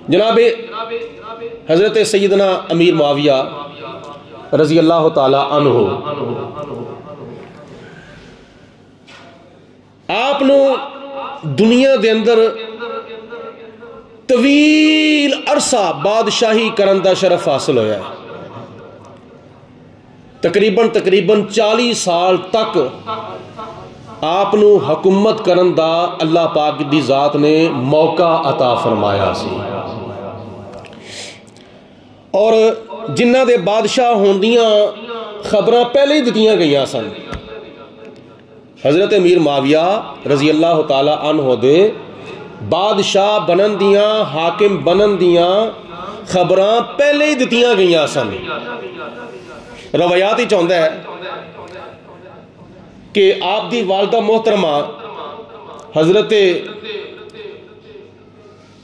جناب حضرت سیدنا امیر معاویہ رضی اللہ تعالی عنہ آپ نو دنیا دے اندر طویل عرصہ بادشاہی کرن دا شرف حاصل ہویا ہے. تقریباً 40 سال تک آپ نو حکومت کرن دا اللہ پاک دی ذات نے موقع عطا فرمایا سی. اور جنہ دے بادشاہ ہوندیاں خبراں پہلے ہی دتیاں گئیاں سن. حضرت امیر معاویہ رضی اللہ تعالی عنہ دے بادشاہ بنن دیاں حاکم بنن دیاں خبراں پہلے ہی دتیاں گئیاں سن. روایات ہی چاہتا ہے کہ آپ دی والدہ محترمہ حضرت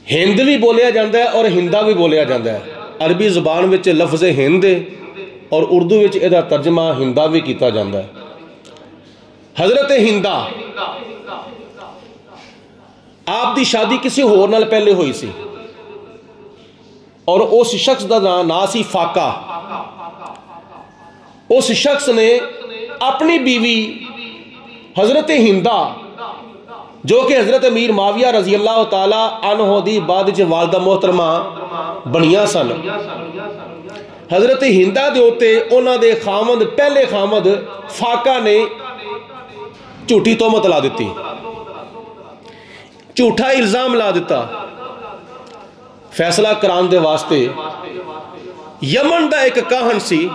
ہند بھی بولیا جاتا ہے اور ہندا بھی بولیا جاتا ہے. عربی زبان وچ لفظ ہند اور اردو وچ ادا ترجمہ ہندا بھی کیتا جاتا ہے. حضرت ہندا آپ دی شادی کسی ہور نال پہلے ہوئی سی اور اس شخص دا نام سی فاقہ. اس شخص نے اپنی بیوی حضرت ہندا جو کہ حضرت امیر معاویہ رضی اللہ تعالی عنہ دی بعد وچ والدہ محترمہ بنیاں سن. حضرت ہندا دے اوتے انہاں دے خامد پہلے خامد فاقہ نے جھوٹی تہمت لا دیتی, جھوٹا الزام لا دیتا. فیصلہ کران دے واسطے یمن دا ایک کاہن سی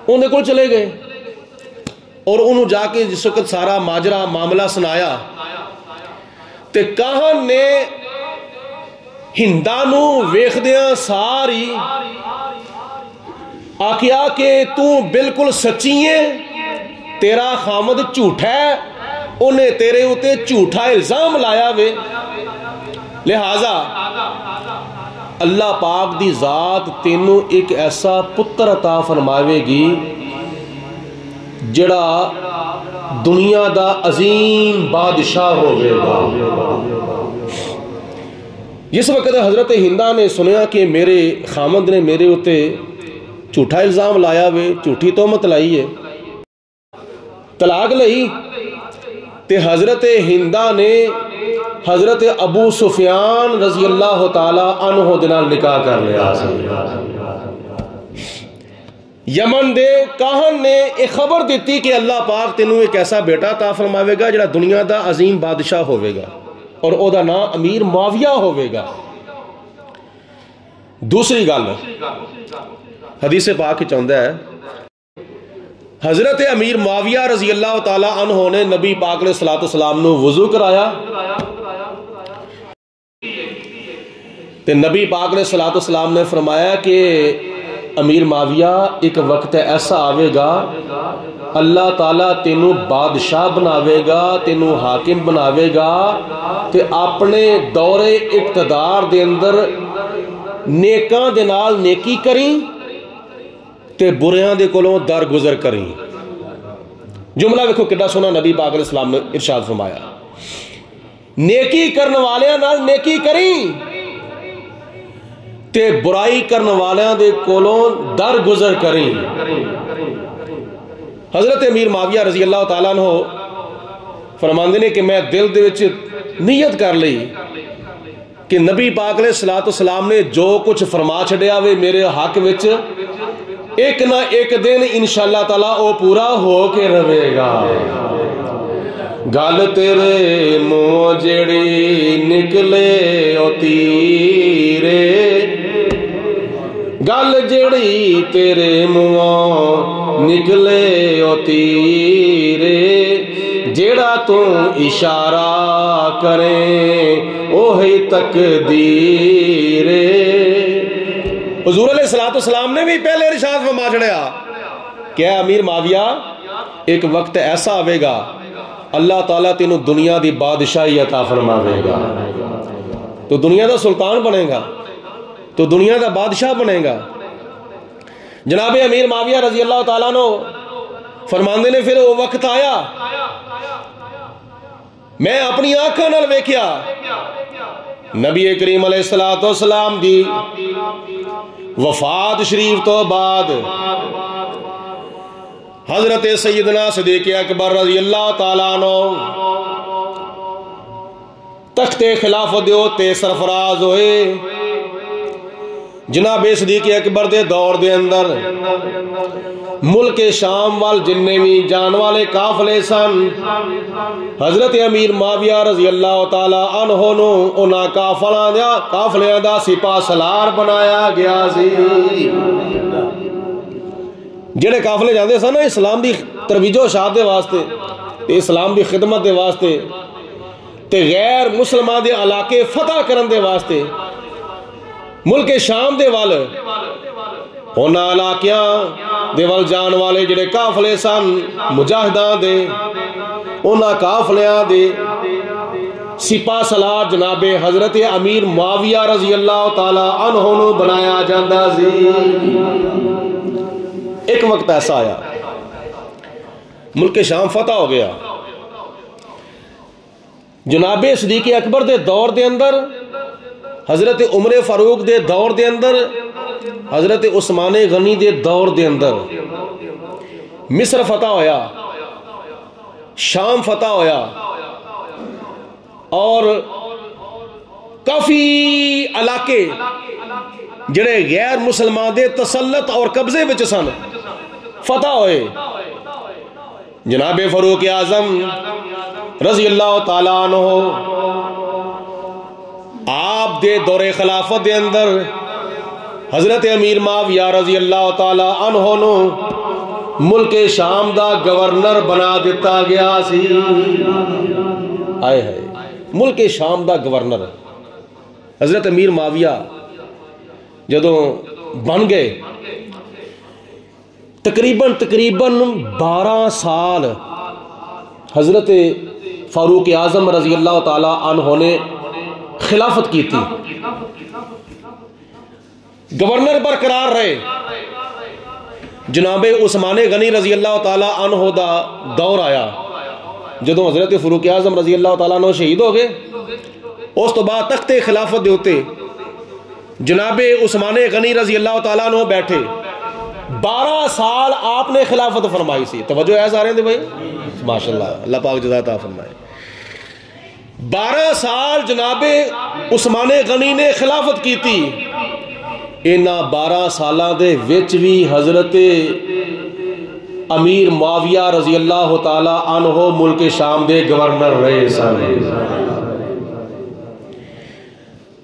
انہیں کو چلے گئے اور انہوں جا کے جس وقت سارا ماجرا معاملہ سنایا تے کاہن نے ہندانو ویخدیاں ساری آکھیا کہ تو بالکل سچی ہے, تیرا خامد جھوٹا ہے, انہیں تیرے ہوتے جھوٹا الزام لایا وے, لہذا اللہ پاک دی ذات تینوں ایک ایسا پتر عطا فرماوے گی جڑا دنیا دا عظیم بادشاہ ہوئے گا. جس وقت حضرت ہندا نے سنیا کہ میرے خامد نے میرے ہوتے جھوٹا الزام لایا وے, جھوٹی تہمت لائی ہے, طلاق لئی, تے حضرت ہندا نے حضرت ابو سفیان رضی اللہ تعالی عنہ دے نال نکاح کر لیا. یمن دے کاہن نے ایک خبر دیتی کہ اللہ پاک تینوں ایک ایسا بیٹا عطا فرماوے گا جڑا دنیا دا عظیم بادشاہ ہوئے گا اور او دا نام امیر معاویہ ہوئے گا. دوسری گل حدیث پاک چاہتا ہے حضرت امیر معاویہ رضی اللہ تعالی عنہ نے نبی پاک علیہ الصلوۃ والسلام نو وضو کرایا تے نبی پاک علیہ الصلوۃ والسلام نے فرمایا کہ امیر معاویہ ایک وقت ایسا آوے گا اللہ تعالیٰ تینوں بادشاہ بناوے گا, تینوں حاکم بناوے گا تے اپنے دور اقتدار دے اندر نیکاں دے نال نیکی کریں تے بریاں دے کولوں در گزر کریں. جملہ ویکھو کڈا سونا نبی پاک علیہ السلام نے ارشاد فرمایا, نیکی کرن والیاں نال نیکی کریں تے برائی کرن والیاں دے کولوں در گزر کریں. حضرت امیر معاویہ رضی اللہ تعالیٰ عنہ فرماندے نے کہ میں دل دے وچ نیت کر لئی کہ نبی پاک علیہ الصلوۃ والسلام نے جو کچھ فرما چھڈیا وے میرے حق وچ ایک نہ ایک دن انشاءاللہ تعالیٰ او پورا ہو کے رہے گا. گل تیرے منہ جڑی نکلے او تیرے, گل جڑی تیرے منہ نکلے او تیرے, جیڑا تو اشارہ کریں اوہی تقدیر. حضور علیہ الصلوۃ والسلام نے بھی پہلے ارشاد فرما چھڑیا کہ اے امیر معاویہ ایک وقت ایسا آوے گا اللہ تعالیٰ تینوں دنیا دی بادشاہی عطا فرماوے گا, تو دنیا دا سلطان بنے گا, تو دنیا دا بادشاہ بنے گا. جناب امیر معاویہ رضی اللہ تعالیٰ عنہ فرماندے نے پھر وہ وقت آیا میں اپنی آنکھاں نال ویکھیا نبی کریم علیہ السلام دی وفات شریف تو بعد حضرت سیدنا صدیق اکبر رضی اللہ تعالیٰ عنہ تخت خلافت تے سرفراز ہوئے. جناب صدیق اکبر دے دور دے اندر ملک شام وال جننے بھی جان والے قافلے سن، حضرت امیر معاویہ رضی اللہ تعالی عنہ نو انہاں قافلیاں دا سپاہ سالار بنایا گیا سی. جڑے قافلے جاندے سن اسلام دی ترویج و اشاعت دے واسطے تے اسلام دی خدمت دے واسطے تے غیر مسلمان دے علاقے فتح کرن دے واسطے ملک شام دے وال ہونا علاقیاں دے وال جان والے جڑے قافلے سن مجاہدان دے انہاں قافلیاں دے سپاہ سالار جناب حضرت امیر معاویہ رضی اللہ تعالی عنہ نو بنایا جاندا سی. ایک وقت ایسا آیا ملک شام فتح ہو گیا. جناب صدیق اکبر دے دور دے اندر، حضرت عمر فاروق دے دور دے اندر، حضرت عثمان غنی دے دور دے اندر مصر فتح ہویا، شام فتح ہویا اور کافی علاقے جڑے غیر مسلمان دے تسلط اور قبضے وچ سن فتح ہوئے. جناب فاروق اعظم رضی اللہ تعالیٰ عنہ آپ دے دور خلافت دے اندر حضرت امیر معاویہ رضی اللہ تعالیٰ عنہ نو ملک شام دا گورنر بنا دیتا گیا سی. آئے ہے ملک شام دا گورنر حضرت امیر معاویہ جدوں بن گئے تقریباً 12 سال حضرت فاروق اعظم رضی اللہ تعالی عنہ نے خلافت کی تھی. گورنر برقرار رہے. جناب عثمان غنی رضی اللہ تعالی عنہ دا دور آیا جدوں حضرت فاروق اعظم رضی اللہ تعالیٰ عنہ شہید ہو گئے. اس تو بعد تخت خلافت دے اوتے جناب عثمان غنی رضی اللہ تعالیٰ عنہ بیٹھے. 12 سال آپ نے خلافت فرمائی سی. توجہ ہے سارے دے بھائی ماشاءاللہ، اللہ پاک جزا عطا فرمائے. 12 سال جناب عثمان غنی نے خلافت کی تھی. انہاں 12 سالاں دے وچ بھی حضرت امیر معاویہ رضی اللہ تعالی عنہ ملک شام دے گورنر رہے سن.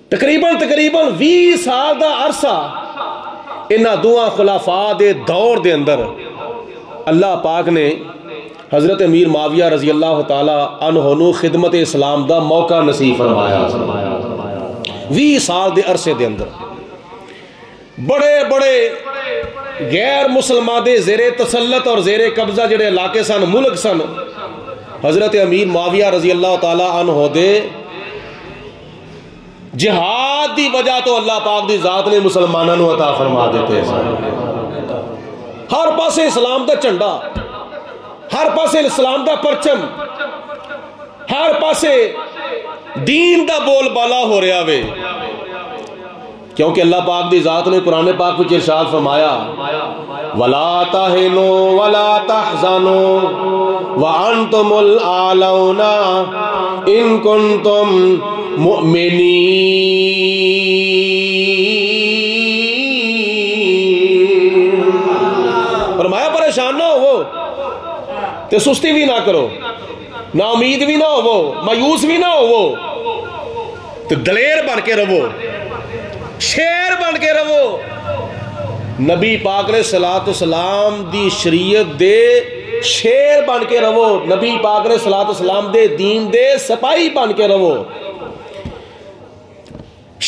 تقریباً 20 سال دا عرصہ انہاں دوہاں خلافاء دے دور دے اندر اللہ پاک نے حضرت امیر معاویہ رضی اللہ تعالی عنہ نو خدمت اسلام دا موقع نصیب فرمایا. 20 سال دے عرصے دے اندر بڑے بڑے غیر مسلمان دے زیر تسلط اور زیر قبضہ جڑے علاقے سن، ملک سن، حضرت امیر معاویہ رضی اللہ تعالی عنہ دے جہاد دی وجہ تو اللہ پاک دی ذات نے مسلمانوں نو عطا فرما دیتے ہیں. ہر پاسے اسلام دا جھنڈا، ہر پاسے اسلام دا پرچم، ہر پاسے دین دا بول بالا ہو رہا وے. کیونکہ اللہ پاک دی ذات نے قرآن پاک وچ ارشاد فرمایا وَلَا تَهِنُوا وَلَا تَحْزَنُوا وَأَنْتُمُ الْأَعْلَوْنَ إِن كُنتُم مُؤْمِنِينَ. فرمایا پریشان نہ ہو تے سستی بھی نہ کرو، نا امید بھی نہ ہو، مایوس بھی نہ ہو، تے دلیر بن کے رہو، شیر بن کے رہو. نبی پاک علیہ السلام دی شریعت دے شیر بن کے رہو، نبی پاک علیہ السلام دے دین دے سپاہی بن کے رہو.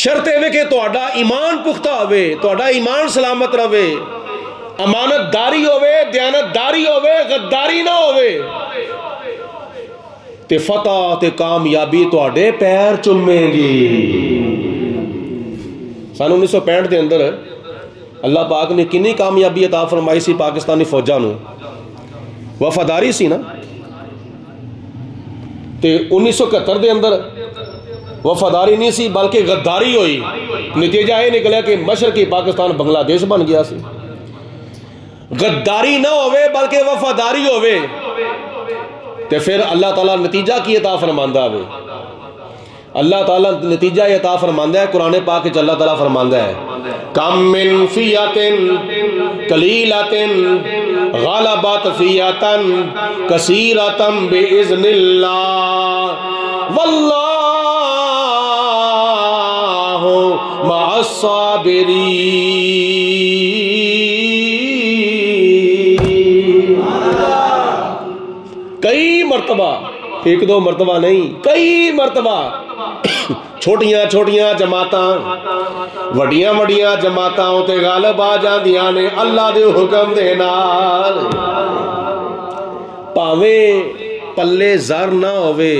شرط ہے کہ تہاڈا ایمان پختہ ہوئے، تہاڈا ایمان سلامت رہے، امانت داری ہوئے، دیانت داری ہوئے، غداری نہ ہوئے، تے فتح تے کامیابی تہاڈے پیر چومیں گی. سن 1965 دے اندر اللہ پاک نے کنی کامیابی عطا فرمائی سی پاکستانی فوجاں نو، وفاداری سی نا. تے 1971 دے اندر وفاداری نہیں سی بلکہ غداری ہوئی، نتیجہ یہ نکلا کہ مشرقی پاکستان بنگلہ دیش بن گیا سی۔ غداری نہ ہوئے بلکہ وفاداری ہوئے تے پھر اللہ تعالیٰ نتیجہ کی عطا فرماندہ ہوئے۔ اللہ تعالیٰ نتیجہ یہ عطا فرماندہ ہے، قرآن پاک وچ اللہ تعالیٰ فرماندہ ہے کم من فیۃ قلیلۃ غلبت فیۃ کثیرۃ باذن اللہ واللہ مع الصابرین۔ کئی مرتبہ، ایک دو مرتبہ نہیں، کئی مرتبہ چھوٹیاں چھوٹیاں جماعتاں وڈیاں وڈیاں جماعتاں تے غالب آ جاندیاں نے اللہ دے حکم دے نال، پاویں پلے زر نہ ہوئے،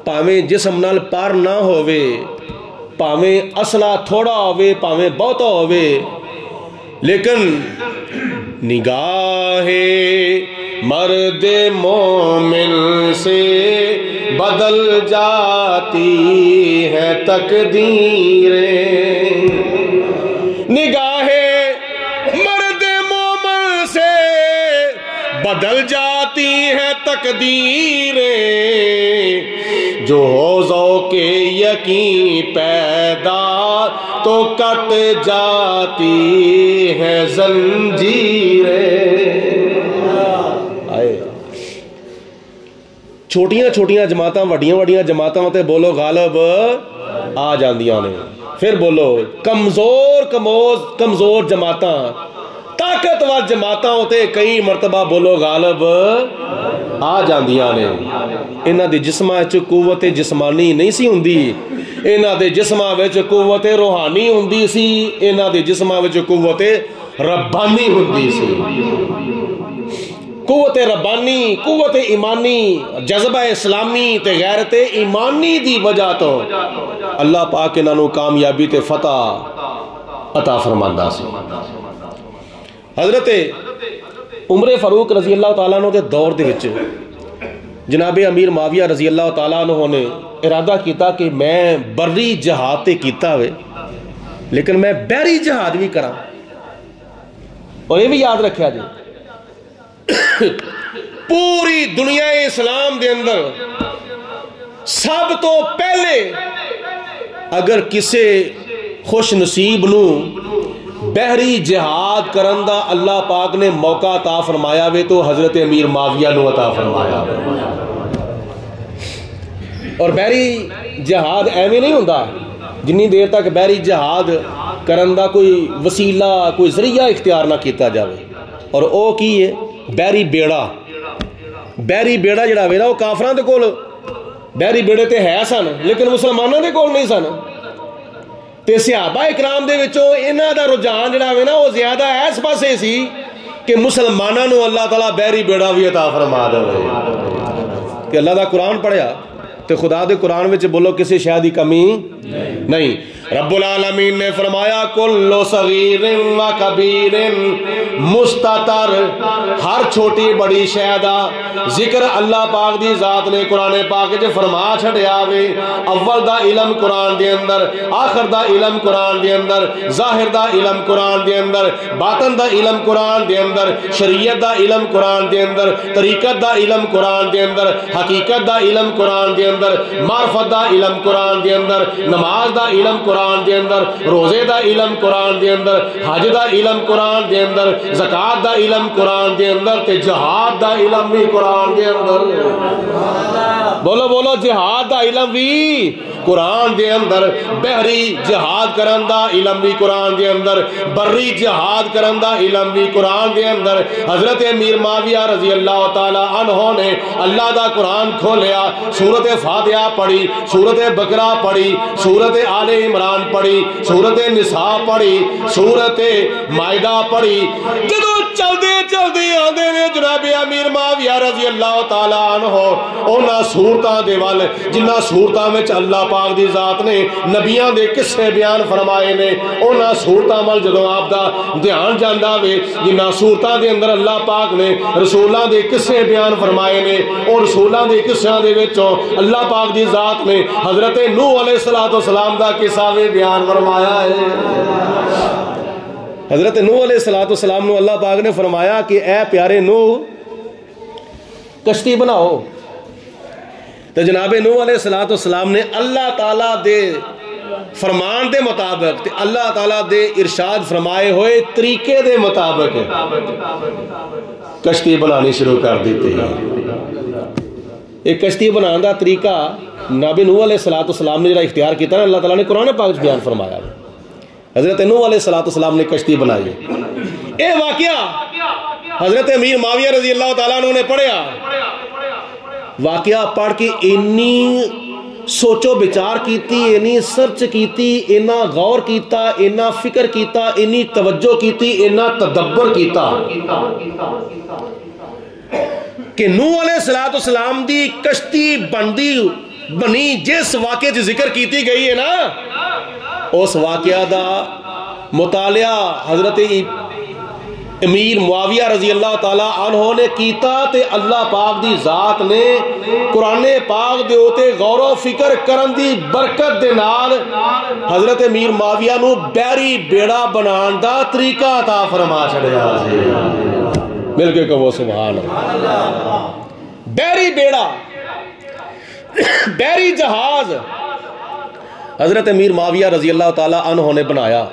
پاویں جسم نال پار نہ ہوئے، پاویں اسلحہ تھوڑا ہوئے پاویں بہتا ہوئے، لیکن نگاہ مرد مومن سے بدل جاتی ہے تقدیریں، نگاہ مرد مومن سے بدل جاتی ہے تقدیریں، جو ہو ذوق یقین پیدا تو کٹ جاتی ہے زنجیریں۔ چھوٹیاں چھوٹیاں جماعتاں وڈیاں وڈیاں جماعتاں تے بولو غالب آ جاندیاں نے، پھر بولو کمزور جماعتاں طاقتور جماعتاں تے کئی مرتبہ بولو غالب آ جاندیاں نے۔ انہاں دے جسماں وچ قوت جسمانی نہیں سی ہوندی، انہاں دے جسماں وچ قوت روحانی ہوندی سی، انہاں دے جسماں وچ قوت ربانی ہوندی سی۔ قوت ربانی، قوت ایمانی، جذبہ اسلامی تے غیرت ایمانی دی وجہ تو اللہ پاک انہاں نوں کامیابی تے فتح عطا فرماندا سی۔ حضرت عمر فاروق رضی اللہ تعالیٰ عنہ دے دور دے وچ جناب امیر معاویہ رضی اللہ تعالیٰ عنہ نے ارادہ کیتا کہ میں بری جہاد تے کیتا ہوئے لیکن میں بحری جہاد بھی کراں، اور یہ بھی یاد رکھیا جی پوری دنیا اسلام دے اندر سب تو پہلے اگر کسے خوش نصیب نو بحری جہاد کرن دا اللہ پاک نے موقع عطا فرمایا وے تو حضرت امیر معاویہ نو عطا فرمایا۔ اور بحری جہاد ایویں نہیں ہوندا جنی دیر تک بحری جہاد کرن دا کوئی وسیلہ کوئی ذریعہ اختیار نہ کیتا جاوے، اور او کی ہے بحری بیڑا۔ بحری بیڑا جڑا وے نا وہ کافراں دے کول بحری بیڑے تے ہے سن لیکن مسلماناں دے کول نہیں سن، تے صحابہ اکرام دے وچوں انہاں دا رجحان جڑا وے نا وہ زیادہ اس پاسے سی کہ مسلماناں نو اللہ تعالیٰ بحری بیڑا بھی عطا فرما دے۔ کہ اللہ دا قرآن پڑھیا تے خدا دے قرآن وچ بولو کسی شے دی کمی نہیں۔ رب العالمین نے فرمایا کل صغیر و کبیر مستتر، ہر چھوٹی بڑی شے دا ذکر اللہ پاک دی ذات نے قرآن پاک وچ فرما چھڈیا وے۔ اول دا علم قرآن دے اندر، آخر دا علم قرآن دے اندر، ظاہر دا علم قرآن دے اندر، باطن دا علم قرآن دے اندر، شریعت دا علم قرآن دے اندر، طریقت دا علم قرآن دے اندر، حقیقت دا علم قرآن دے اندر، معرفت دا علم قرآن دے اندر، نماز دا علم قرآن دے اندر، روزے دا علم قرآن دے اندر، حج دا علم قرآن دے اندر، زکات دا علم قرآن دے اندر، تے جہاد دا علم بھی قرآن دے اندر۔ بولو بولو جہاد دا علم بھی قرآن دے اندر، بحری جہاد کرن دا علم بھی قرآن دے اندر، بری جہاد کرن دا علم بھی قرآن دے اندر۔ حضرت امیر معاویہ رضی اللہ تعالی عنہ نے اللہ دا قرآن کھولیا، سورت فاتحہ پڑھی، سورت بقرہ پڑھی، سورت آل عمران پڑھی، سورت نساء پڑھی، سورت مائدہ پڑھی، جدو چلدے چلدی آندے نے جناب امیر معاویہ رضی اللہ تعالیٰ عنہ اونا صورتاں دے وال جنہ صورتاں میں اللہ پاک دی ذات نے نبیاں دے قصے بیان فرمائے نے اونا صورتاں وال جدوں آپ دا دھیان جاندا وے جنہ صورتاں دے اندر اللہ پاک نے رسولاں دے قصے بیان فرمائے نے اور رسولاں دے قصیاں دے وچوں اللہ پاک دی ذات نے حضرت نوح علیہ السلام دا قصہ وی بیان فرمایا ہے۔ حضرت نوح علیہ السلام نو اللہ پاک نے فرمایا کہ اے پیارے نوح کشتی بناؤ، تو جناب نوح علیہ السلام نے اللہ تعالیٰ دے فرمان دے مطابق اللہ تعالیٰ دے ارشاد فرمائے ہوئے طریقے دے مطابق کشتی بنانی شروع کر دیتے ہیں۔ ایک کشتی بنانے دا طریقہ نبی نوح علیہ السلام نے جڑا اختیار کیتا ہے اللہ تعالیٰ نے قرآن پاک بیان فرمایا ہے۔ حضرت نوح علیہ السلام نے کشتی بنائی۔ اے واقعہ حضرت امیر معاویہ رضی اللہ تعالیٰ عنہ نے پڑھیا، واقعہ پڑھ کے انی سوچو بچار کیتی، انی سرچ کیتی، اینا غور کیتا، اینا فکر کیتا، انی توجہ کیتی، اینا تدبر کیتا کہ نوح علیہ السلام دی کشتی بنی جس واقعے جو ذکر کیتی گئی ہے نا اس واقعہ دا مطالعہ حضرت امیر معاویہ رضی اللہ تعالیٰ عنہ نے کیتا تے اللہ پاک دی ذات نے قرآن پاک دے ہوتے غور و فکر کرن دی برکت دے نال حضرت امیر معاویہ نو بحری بیڑا بنان دا طریقہ عطا فرما چھڑیا۔ مل کے کہو سبحان اللہ۔ بحری بیڑا، بحری جہاز حضرت امیر معاویہ رضی اللہ تعالیٰ عنہ نے بنایا،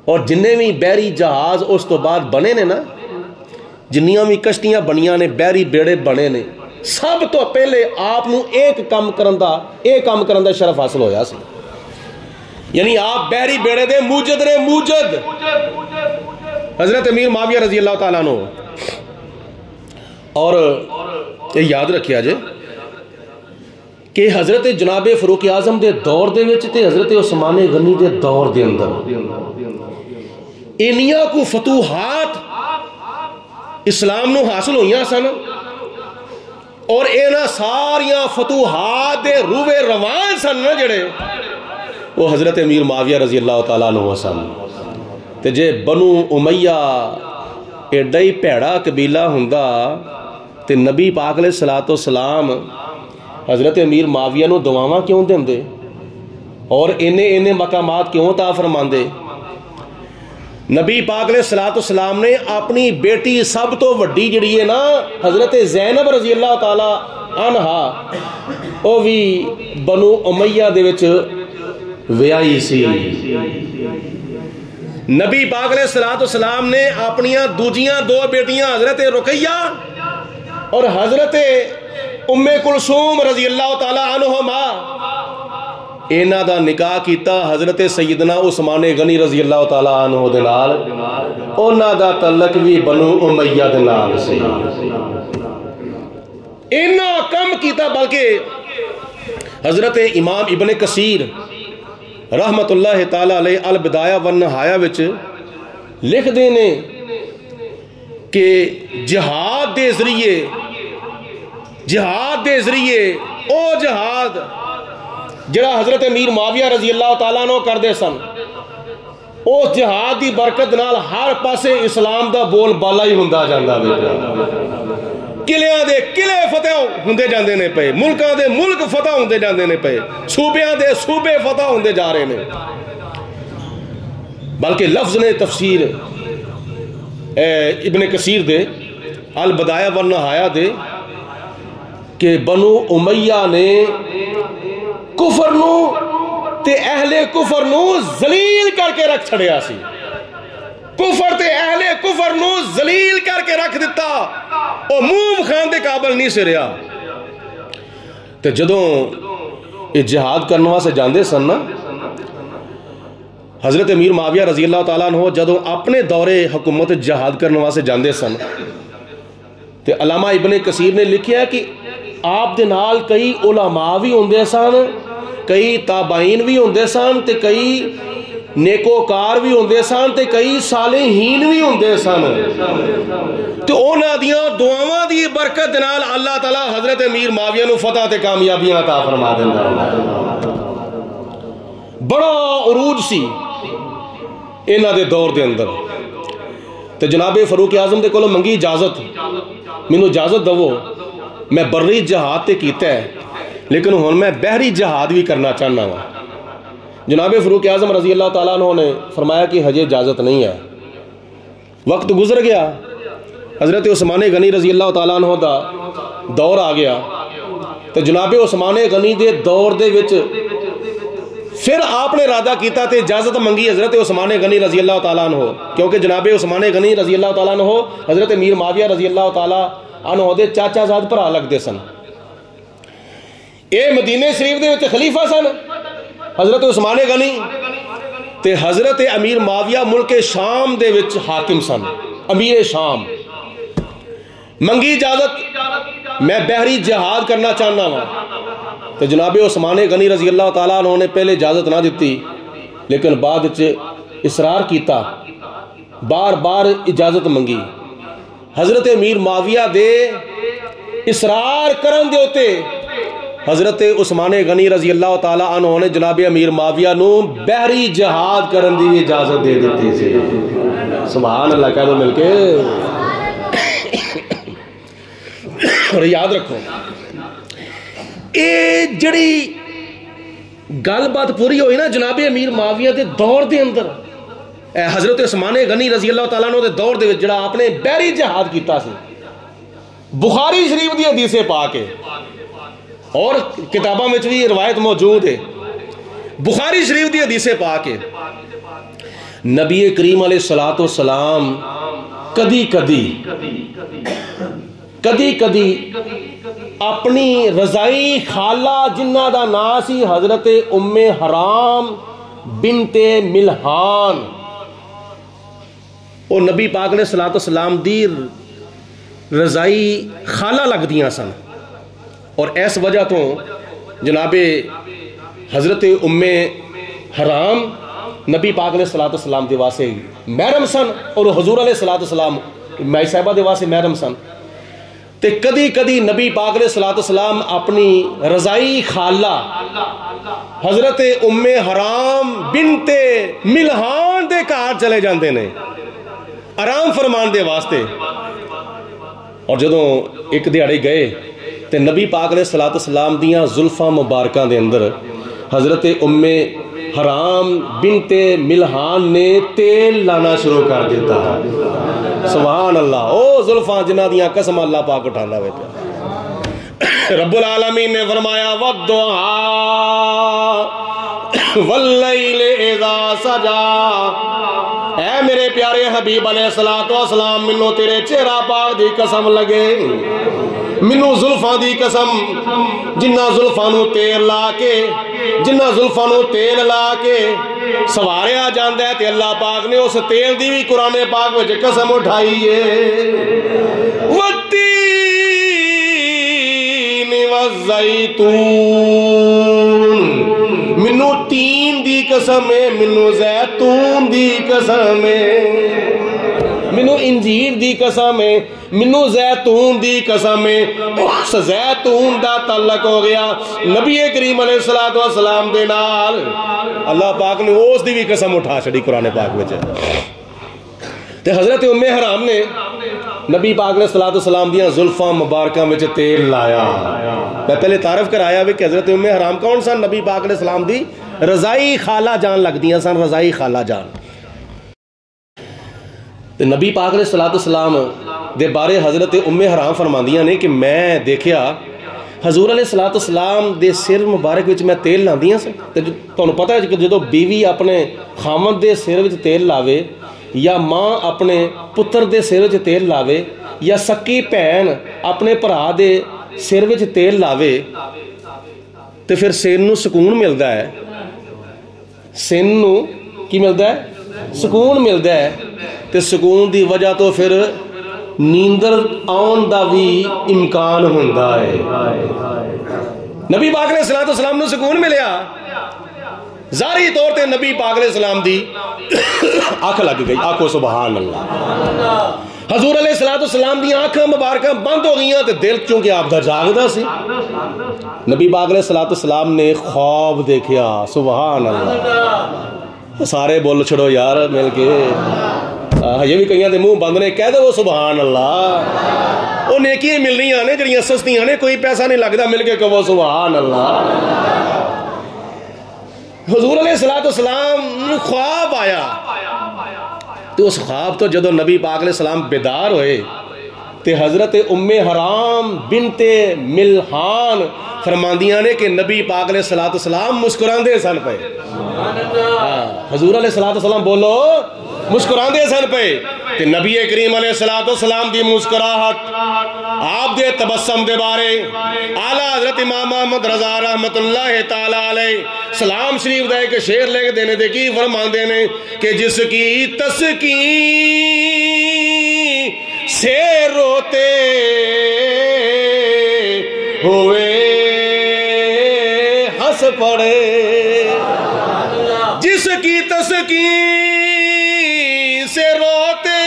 اور جنہیں بھی بحری جہاز اس تو بعد بنے نے نا، جنیاں بھی کشتیاں بنیاں نے بحری بیڑے بنے نے، سب تو پہلے آپ نو ایک کام کرن دا شرف حاصل ہویا سی، یعنی آپ بحری بیڑے دے موجد نے، موجد حضرت امیر معاویہ رضی اللہ تعالیٰ عنہ۔ اور یہ یاد رکھیا جے کہ حضرت جناب فاروق اعظم دے دور دے وچ تے حضرت عثمان غنی دے دور دے اندر انیاں کو فتوحات اسلام نو حاصل ہوئیاں سن، اور اینا ساریاں فتوحات دے روے روان سن جڑے وہ حضرت امیر معاویہ رضی اللہ تعالیٰ عنہ سن۔ تے جے بنو امیہ ایڈا ہی پیڑا قبیلہ ہوندا تے نبی پاک علیہ السلام حضرت امیر معاویہ نو دعاواں کیوں دے اور انہیں مقامات کیوں عطا فرماندے؟ نبی پاک علیہ السلام نے اپنی بیٹی سب تو وڈی جڑی ہے نا حضرت زینب رضی اللہ تعالی عنہا او بھی بنو امیہ دے وچ ویائی سی۔ نبی پاک علیہ السلام نے اپنیاں دوجیاں دو بیٹیاں حضرت رقیہ اور حضرت ام کلثوم رضی اللہ تعالی عنہما اینا دا نکاح کیتا حضرت سیدنا عثمان غنی رضی اللہ تعالی عنہ دے نال، اونا دا تعلق بھی بنو امیہ دے نال سی۔ اینا کم کیتا بلکہ حضرت امام ابن کثیر رحمت اللہ تعالی علیہ البدایہ والنہایہ وچ لکھ دینے کہ جہاد دے ذریعے او جہاد جڑا حضرت امیر معاویہ رضی اللہ تعالیٰ عنہ کر دے سن، اس جہاد دی برکت نال ہر پاسے اسلام دا بول بالا ہی ہوندا جاندا بیٹا۔ قلعیاں دے قلعے فتح ہوندے جاندے نے پئے، ملکاں دے ملک فتح ہوندے جاندے نے پئے، صوبیاں دے صوبے فتح ہوندے جا رہے نے۔ بلکہ لفظ نے تفسیر ابن کثیر دے البدایہ والنہایہ دے کہ بنو امیہ نے کفر نو تے اہل کفر نو ذلیل کر کے رکھ چھڑیا سی، کفر تے اہل کفر نو ذلیل کر کے رکھ دیتا، او منہ خان دے قابل نہیں سے رہا۔ تے جدوں یہ جہاد کرنوا سے جاندے سن نا، حضرت امیر معاویہ رضی اللہ تعالیٰ عنہ جدوں اپنے دور حکومت جہاد کرنوا سے جاندے سن تے علامہ ابن کثیر نے لکھیا کہ آپ دے نال کئی علماء بھی ہوندے سن، کئی تابعین بھی ہوندے سن تے کئی نیکوکار بھی ہوندے سن تے کئی صالحین بھی ہوندے سن تے انہاں دیاں دعاواں دی برکت نال اللہ تعالی حضرت امیر معاویہ نو فتح تے کامیابیاں عطا فرما دیندا بڑا عروج سی انہاں دے دور دے اندر تے جناب فاروق اعظم دے کولوں منگی اجازت مینوں اجازت دو میں بری جہاد تے کیتا ہے لیکن ہن میں بحری جہاد بھی کرنا چاہنا ہوں جناب فاروق اعظم رضی اللہ تعالیٰ عنہ نے فرمایا کہ حجے اجازت نہیں ہے وقت گزر گیا حضرت عثمان غنی رضی اللہ تعالیٰ عنہ دا دور آ گیا تو جناب عثمان غنی دے دور دے وچ پھر آپ نے ارادہ کیتا تے اجازت منگی حضرت عثمان غنی رضی اللہ تعالیٰ عنہ کیونکہ جناب عثمان غنی رضی اللہ تعالیٰ عنہ حضرت امیر معاویہ رضی اللہ تعالیٰ عنہ دے چاچا زاد بھرا لگدے سن اے مدینے شریف دے وچ خلیفہ سن حضرت عثمان غنی تے حضرت امیر معاویہ ملک شام دے وچ حاکم سن امیر شام منگی اجازت میں بحری جہاد کرنا چاہنا ہوں تو جناب عثمان غنی رضی اللہ تعالیٰ عنہ نے پہلے اجازت نہ دیتی لیکن بعد اصرار کیتا بار بار اجازت منگی حضرت امیر معاویہ دے اصرار کرن دے ہوتے حضرت عثمان غنی رضی اللہ تعالیٰ عنہ نے جناب امیر معاویہ نو بحری جہاد کرن دی اجازت دے دیتی سی سبحان اللہ کہہ دو مل کے اور یاد رکھو اے جڑی گل بات پوری ہوئی نا جناب امیر معاویہ دے دور دے اندر حضرت عثمان غنی رضی اللہ تعالیٰ عنہ دے دور دے وچ جڑا آپ نے بحری جہاد کیتا سی بخاری شریف دی حدیث پاک ہے اور کتاباں میں بھی روایت موجود ہے بخاری شریف دی حدیث پاک ہے نبی کریم علیہ الصلوۃ والسلام کدی کدی اپنی رضائی خالہ جنہ دا نام سی حضرت ام حرام بنت ملحان وہ نبی پاک علیہ الصلوۃ والسلام دی رضائی خالہ لگدیاں سن اور اس وجہ تو جناب حضرت ام حرام نبی پاک علیہ الصلوۃ والسلام دے واسطے محرم سن اور حضور علیہ الصلوۃ والسلام مائی صاحبہ دے واسطے محرم سن تے کدی کدی نبی پاک علیہ الصلوۃ والسلام اپنی رضائی خالہ حضرت ام حرام بنت ملحان دے گھر چلے جاندے نے آرام فرمان دے واسطے اور جدوں ایک دیہڑے گئے تے نبی پاک علیہ الصلوۃ والسلام دیاں زلفاں مبارکاں دے اندر حضرت ام حرام بنت ملحان نے تیل لانا شروع کر دیتا سبحان اللہ او زلفاں جنہ دیاں قسم اللہ پاک اٹھانا ہوئے پہ رب العالمین نے فرمایا وَالضُّحَىٰ وَاللَّيْلِ اِذَا سَجَىٰ اے میرے پیارے حبیب علیہ الصلوۃ والسلام منو تیرے چہرہ پاک دی قسم لگے منو زلفاں دی قسم جنہ زلفاں نو تیل لا کے جنہ زلفاں نو تیل لا کے سواریا جاندہ ہے تے اللہ پاک نے اس تیل دی بھی قرآن پاک وچ قسم اٹھائی ہے والتین والزیتون منو تین دی قسم ہے منو زیتون دی قسم ہے منو انجیر دی قسم ہے منو زیتون دی قسم ہے اس زیتون دا تعلق ہو گیا نبی کریم علیہ الصلوۃ والسلام دے نال اللہ پاک نے اس دی بھی قسم اٹھا چھڑی قرآن پاک وچ تے حضرت ام حرام نے نبی پاک علیہ الصلوۃ والسلام دیاں زلفاں مبارکاں وچ تیل لایا میں پہلے تعارف کرایا کہ حضرت ام حرام کون سن نبی پاک علیہ السلام دی رضائی خالہ جان لگدیاں سن رضائی خالہ جان تے نبی پاک علیہ الصلوۃ والسلام دے بارے حضرت ام حرام فرماندیاں نے کہ میں دیکھیا حضور علیہ الصلوۃ والسلام دے سر مبارک وچ میں تیل لاندیاں سی تے تانوں پتہ ہے کہ جدوں بیوی اپنے خاوند دے سر وچ تیل لاوے یا ماں اپنے پتر دے سر وچ تیل لاوے یا سکی بہن اپنے بھرا دے سر وچ تیل لاوے تے پھر سر نو سکون ملدا ہے سن نو کی ملدا ہے سکون ملدا ہے تے سکون دی وجہ تو پھر نیندر آن دا بھی امکان ہوندا ہے نبی پاک علیہ الصلوۃ والسلام نو سکون ملیا ظاہری طور تے نبی پاک علیہ السلام دی آنکھ لگ گئی. آکھو سبحان اللہ. حضور علیہ السلام دی آنکھاں مبارکہ بند ہو گئیاں تے دل چونکہ آپ دا جاگدا سی. نبی پاک علیہ السلام نے خواب دیکھیا. سبحان اللہ. سارے بول چھڑو یار مل کے. یہ بھی کئیاں دے منہ بند نے, کہہ دو سبحان اللہ. وہ نیکیاں مل رہی نے جڑیاں سستیاں نے, کوئی پیسہ نہیں لگدا, مل کے کہو سبحان اللہ. حضور علیہ السلام خواب آیا تو اس خواب تو جدو نبی پاک علیہ السلام بیدار ہوئے تے حضرت ام حرام بنت ملحان فرماندیاں نے کہ نبی پاک علیہ السلام مسکران دے سن پہ. حضور علیہ السلام بولو مسکران دے سن پہ تے نبی کریم علیہ السلام دی مسکراہٹ, آپ دے تبسم دے بارے اعلیٰ حضرت امام محمد رضا رحمت اللہ تعالیٰ علیہ سلام شریف دا ایک شعر لے کے دینے دے کی فرماندے نے کہ جس کی تسکین سے روتے ہوئے ہنس پڑے, جس کی تسکین سے روتے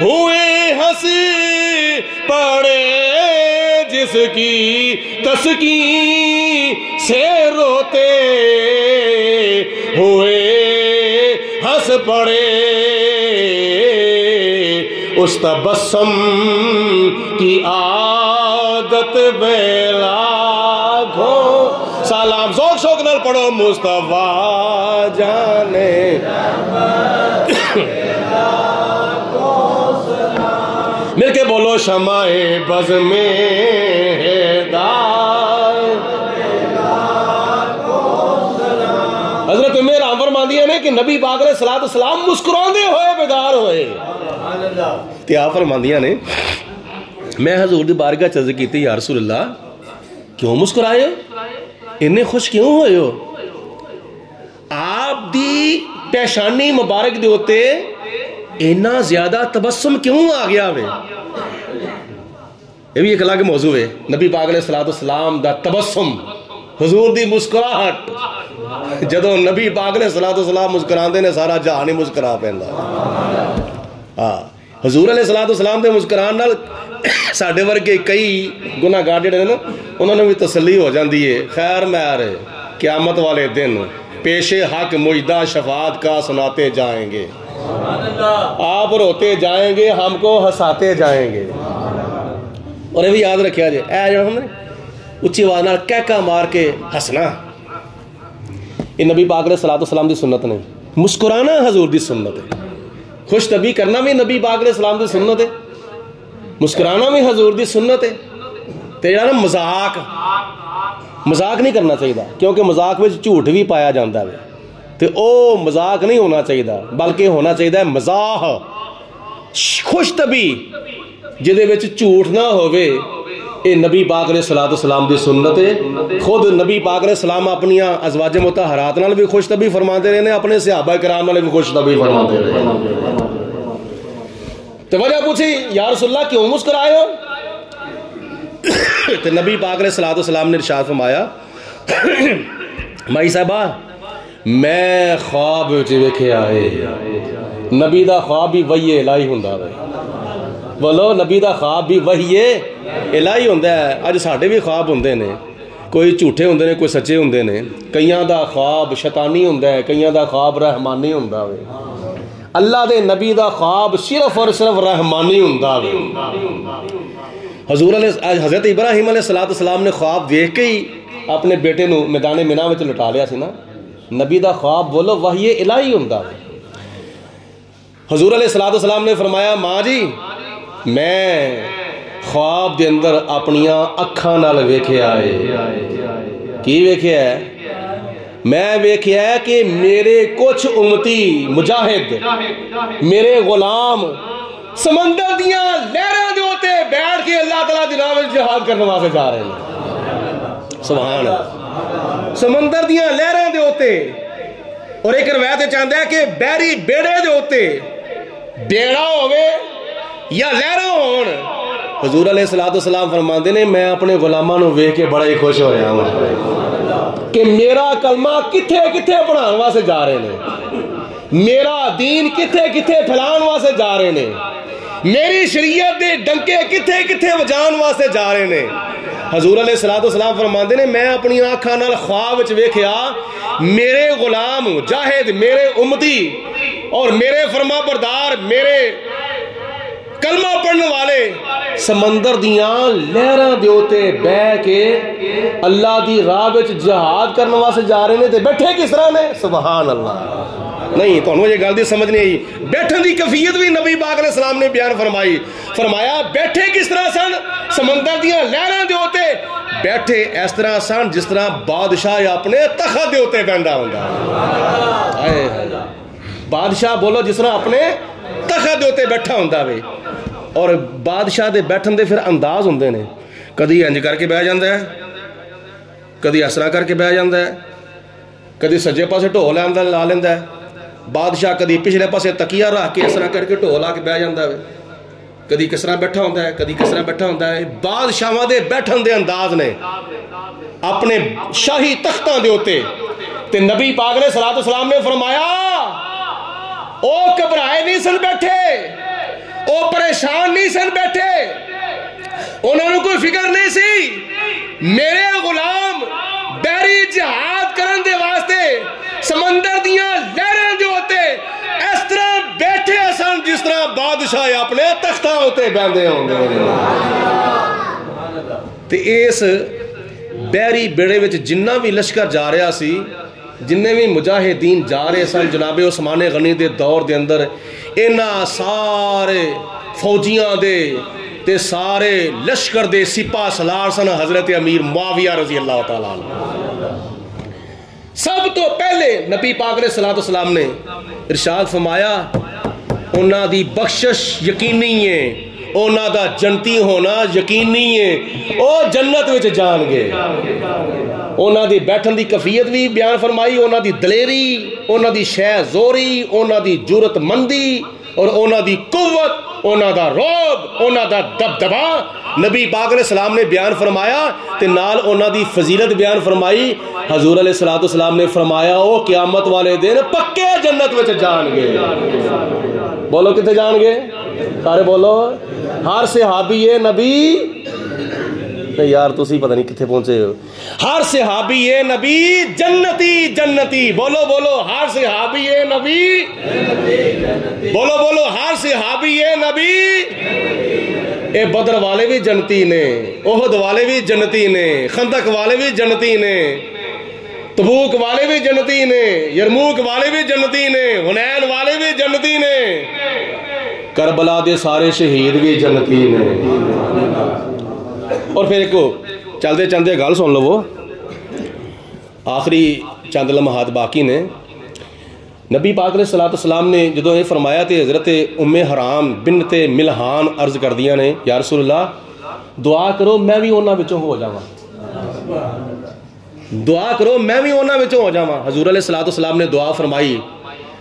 ہوئے ہنس پڑے, جس کی تسکین سے روتے ہوئے ہنس پڑے, اس تبسم کی عادت بیلا گھو. سلام ذوق شوق نال پڑھو مصطفیٰ جانے. مل کے بولو شمع بز میں حضرت عمر عمر فرماندیاں نے کہ نبی پاک علیہ السلام مسکراندے ہوئے بیدار ہوئے. تے آپ فرماندیاں نے میں حضور دی بارگاہ چ عرض کیتی یا رسول اللہ کیوں مسکرائے ہو, اتنے خوش کیوں ہوئے ہو؟ آپ دی پیشانی مبارک دے ہوتے اتنا زیادہ تبسم کیوں آ گیا وے؟ یہ بھی ایک الگ موضوع ہے. نبی پاک علیہ السلام دا تبسم, حضور دی مسکراہٹ, جدو نبی پاک علیہ السلام مسکراندے نے سارا جہان ہی مسکرا پیندا. حضور علیہ السلام دے مسکران نال ساڈے ورگے کئی گناہگار جڑے نا انہوں نے بھی تسلی ہو جاندی ہے. خیر مہر قیامت والے دن پیش حق مجدہ شفاعت کا سناتے جائیں گے, آپ روتے جائیں گے, ہم کو ہنساتے جائیں گے. اور یہ بھی یاد رکھیا جائے اے جو ہم نے اچھی آواز نال کہکا مار کے ہسنا, یہ نبی پاک علیہ السلام دی سنت نہیں. مسکرانا حضور دی سنت ہے, خوش طبی کرنا بھی نبی پاک علیہ السلام دی سنت ہے, مسکرانا بھی حضور دی سنت ہے. تے جڑا نا مذاق نہیں کرنا چاہیے, کیونکہ مذاق میں جھوٹ بھی پایا جاتا ہے. تے او مذاق نہیں ہونا چاہیے بلکہ ہونا چاہیے مزاح, خوش طبی جدے وچ جھوٹ نہ ہوئے. اے نبی پاک علیہ السلام دی سنت ہے. خود نبی پاک علیہ السلام اپنی ازواج مطہرات نال بھی خوش طبی فرماندے رہے نے, اپنے صحابہ کرام نال بھی خوش طبی فرماندے رہے. تو وجہ پوچھی یا رسول اللہ کیوں مسکرائے ہو؟ تو نبی پاک علیہ السلام نے ارشاد فرمایا مائی صاحبہ میں خواب ویکھیا ہے. نبی دا خواب بھی وحی الہی ہوندا ہے. بولو نبی دا خواب بھی وحی الہی ہوندا ہے. اج ساڈے بھی خواب ہوندے نے, کوئی جھوٹے ہوندے نے کوئی سچے ہوندے نے. کئیاں دا خواب شیطانی ہوندا ہے, کئیاں دا خواب رحمانی ہوندا ہے. اللہ دے نبی دا خواب صرف اور صرف رحمانی ہوندا ہے. حضور حضرت ابراہیم علیہ السلام نے خواب دیکھ کے ہی اپنے بیٹے نو میدان مینا وچ لٹا لیا سی نا. نبی دا خواب بولو وحی الہی ہوندا ہے. حضور علیہ السلام نے فرمایا ماں جی میں خواب دے اندر اپنیاں اکھاں نال ویکھیا ہے. کی ویکھیا ہے؟ میں ویکھیا ہے کہ میرے کچھ امتی مجاہد میرے غلام سمندر دیاں لہراں دے اوتے بیٹھ کے اللہ تعالیٰ دی راہ وچ جہاد کرنے واسطے جا رہے ہیں. سبحان اللہ. سمندر دیاں لہراں دے اوتے. اور ایک روایت چاہتا ہے کہ بحری بیڑے دے اوتے بیڑا ہوئے یا لہراں ہون, حضور علیہ السلام فرماندے نے میں اپنے غلاماں نو ویکھ کے بڑا ہی خوش ہو رہا ہوں. کہ میرا کلمہ کتھے کتھے پڑھان واسطے جا رہے ہیں، میرا دین کتھے کتھے پھیلان واسطے جا رہے ہیں، میری شریعت دے ڈنکے کتھے کتھے وجان واسطے جا رہے ہیں۔ حضور علیہ السلام فرماندے نے میں اپنی آنکھاں نال خواب وچ ویکھیا میرے غلام مجاہد، میرے امتی اور میرے فرما بردار، میرے کلمہ پڑھنے والے سمندر دیاں لہراں دے اوتے بیٹھ کے اللہ دی راہ وچ جہاد کرنے واسطے جا رہے ہیں، تے بیٹھے کس طرح نے؟ سبحان اللہ۔ نہیں تو یہ گل دی سمجھ نہیں آئی، بیٹھن دی کیفیت بھی نبی پاک علیہ السلام نے بیان فرمائی، فرمایا بیٹھے کس طرح سن؟ سمندر دیاں لہراں دے اوتے بیٹھے اس طرح سن جس طرح بادشاہ اپنے تخت دے اوتے بیندا ہوندا۔ بادشاہ بولو جس طرح اپنے تخت دے اوتے بیٹھا ہوندا وے، اور بادشاہ دے بیٹھن دے پھر انداز ہوندے نے، کدی انج کر کے بیٹھ جاندا ہے، کدی اس طرح کر کے بیٹھ جاندا ہے، کدی سجے پاسے ڈھول لا لیندا ہے بادشاہ، کدی پچھلے پاسے تکیہ رکھ کے اس طرح کر کے ڈھول آ کے بیٹھ جاندا ہے، کدی کس طرح بیٹھا ہوندا ہے، کدی کس طرح بیٹھا ہوندا ہے۔ بادشاہاں دے بیٹھن دے انداز نے اپنے شاہی تختاں دے اوتے، تے نبی پاک علیہ السلام نے فرمایا او گھبرائے نہیں سن بیٹھے، او پریشان نہیں سن بیٹھے، انہوں نے کوئی فکر نہیں سی، میرے غلام بحری جہاد کرن دے واسطے سمندر دیاں لہراں جو ہوتے اس طرح بیٹھے سن جس طرح بادشاہ اپنے تختاں ہوتے بیندے ہوں گے۔ تے اس بحری بیڑے وچ جنہ بھی لشکر جا رہا سی، جننے بھی مجاہدین جا رہے سن جناب عثمان غنی دے دور دے اندر، انہاں سارے فوجیاں دے تے سارے لشکر دے سپاہ سالار سن حضرت امیر معاویہ رضی اللہ تعالیٰ عنہ۔ سب تو پہلے نبی پاک علیہ السلام نے ارشاد فرمایا انہاں دی بخشش یقینی ہے، انہاں دا جنتی ہونا یقینی ہے، او جنت وچ جان گے۔ انہاں دی بیٹھن دی کیفیت بھی بیان فرمائی، انہاں دی دلیری، انہاں دی شہ زوری، انہاں دی جرت مندی اور انہاں دی قوت، انہاں دا روب، انہاں دا دبدبا نبی پاک علیہ السلام نے بیان فرمایا، تے نال انہاں دی فضیلت بیان فرمائی۔ حضور علیہ السلام نے فرمایا او قیامت والے دن پکے جنت وچ جان گے۔ بولو کتے جان گے؟ سارے بولو ہر صحابی نبی، یار تسی پتہ نہیں کتنے پہنچے ہو، ہر صحابی نبی جنتی جنتی، بولو بولو ہر صحابی نبی، بولو بولو ہر صحابی نبی۔ اے بدر والے بھی جنتی نے، احد والے بھی جنتی نے، خندق والے بھی جنتی نے، تبوک والے بھی جنتی نے، یرموک والے بھی جنتی نے، حنین والے بھی جنتی نے، کربلا دے سارے شہید بھی جنتی نے۔ اور پھر ایک چلتے چلتے گل سن لو، وہ آخری چند لمحات باقی نے۔ نبی پاک علیہ السلام نے جدو یہ فرمایا تے حضرت ام حرام بنت ملحان عرض کر دیا نے یا رسول اللہ دعا کرو میں بھی انہاں وچوں ہو جاواں، دعا کرو میں بھی انہاں وچوں ہو جاواں۔ حضور علیہ السلام نے دعا فرمائی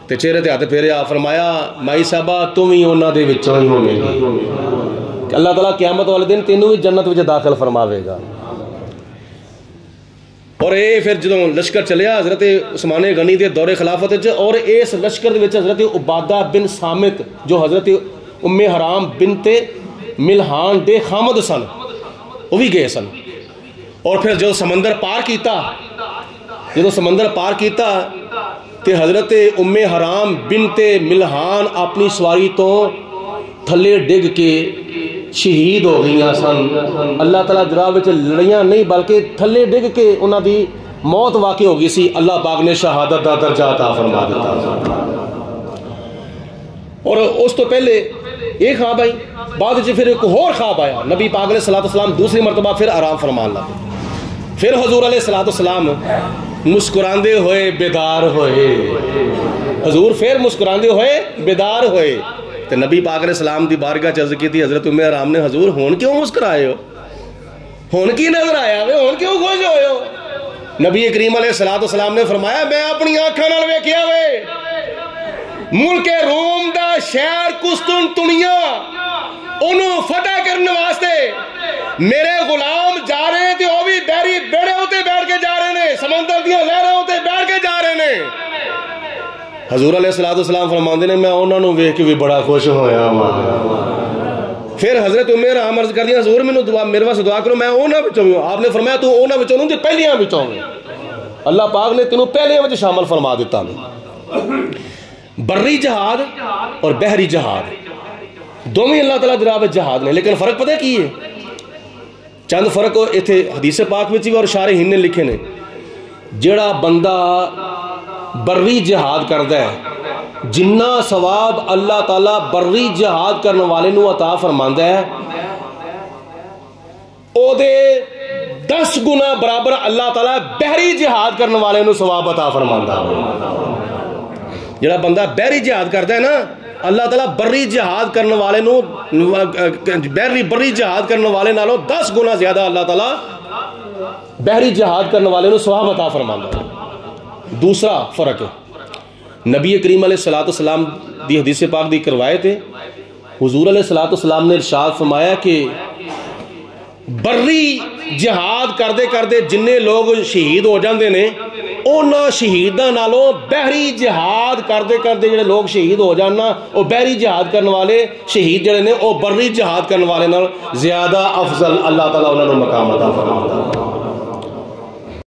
تے چہرے تے ہاتھ پھیریا، فرمایا مائی صاحبہ تم ہی انہاں دے وچوں ہی ہوے گی، اللہ تعالیٰ قیامت والے دن تینوں بھی جنت وچ داخل فرماوے گا۔ اور اے پھر جدوں لشکر چلیا حضرت عثمان غنی دے دور خلافت وچ، اور اس لشکر دے وچ حضرت عبادہ بن صامت جو حضرت ام حرام بنت ملحان دے خامد سن وہ بھی گئے سن۔ اور پھر جو سمندر پار کیتا، جدوں سمندر پار کیتا تے حضرت ام حرام بنت ملحان اپنی سواری تو تھلے ڈگ کے شہید ہو گئی سن۔ اللہ تعالیٰ جراح وچ لڑیاں نہیں بلکہ تھلے ڈگ کے انہاں دی موت واقع ہو گئی سی، اللہ پاک نے شہادت دا درجہ عطا فرما دیتا۔ اور اس تو پہلے ایک خواب آئی، بعد وچ پھر ایک اور خواب آیا، نبی پاک علیہ السلام دوسری مرتبہ پھر آرام فرمان لگے، پھر حضور علیہ السلام مسکراندے ہوئے بیدار ہوئے، حضور پھر مسکراندے ہوئے بیدار ہوئے۔ تو نبی پاک علیہ السلام دی بارگاہ چرز کی تھی حضرت ام حرام نے، حضور ہون کیوں مسکرائے ہو، ہون کی نظر آیا ہوئے، ہون کیوں خوش ہوئے ہو؟ نبی کریم علیہ السلام نے فرمایا میں اپنی آنکھاں نال ویکھیا ہوئے ملک روم دا شہر قسطنطنیہ انہوں فتح کرنے واسطے میرے غلام جا رہے ہیں، تے وہ بھی بحری بیڑے ہوتے بیٹھ کے جا رہے ہیں، سمندر دی حضور علیہ السلام فرماندے نے میں انہاں نوں ویکھ کے بھی بڑا خوش ہویا وا. پھر حضرت عمر عرض کر دیا حضور مینوں دعا میرے واسطے دعا کرو میں انہاں وچوں ہوں. آپ نے فرمایا تو انہاں وچوں نہیں تے پہلیاں وچوں ہے. اللہ پاک نے تینوں پہلیاں وچ شامل فرما دیتا. بری جہاد اور بحری جہاد دونوں اللہ تعالیٰ دی راہ وچ جہاد نے, لیکن فرق پتہ کی ہے؟ چند فرق ایتھے حدیث پاک وچ بھی اور شارحین نے لکھے نے. جڑا بندہ بری جہاد کردا ہے جنہ ثواب اللہ تعالیٰ بری جہاد کرنے والے نو عطا فرماندا ہے او دے 10 گنا برابر اللہ تعالیٰ بحری جہاد کرنے والے نو ثواب عطا فرماندا ہے. جڑا بندہ بحری جہاد کردا ہے نا اللہ تعالیٰ بری جہاد کرنے والے نو بری جہاد کرنے والے نالوں 10 گنا زیادہ اللہ تعالیٰ بحری جہاد کرنے والے نو ثواب عطا فرماندا ہے. دوسرا فرق ہے نبی کریم علیہ السلام دی حدیث پاک دی روایت ہے. حضور علیہ السلام نے ارشاد فرمایا کہ بری جہاد کردے کردے جننے لوگ شہید ہو جاندے نے انہاں شہیداں نالوں بحری جہاد کردے کردے جڑے لوگ شہید ہو جانا او بحری جہاد کرنے والے شہید جڑے نے او بری جہاد کرنے والے نال زیادہ افضل اللہ تعالیٰ انہاں نوں مقام عطا فرماتا ہے.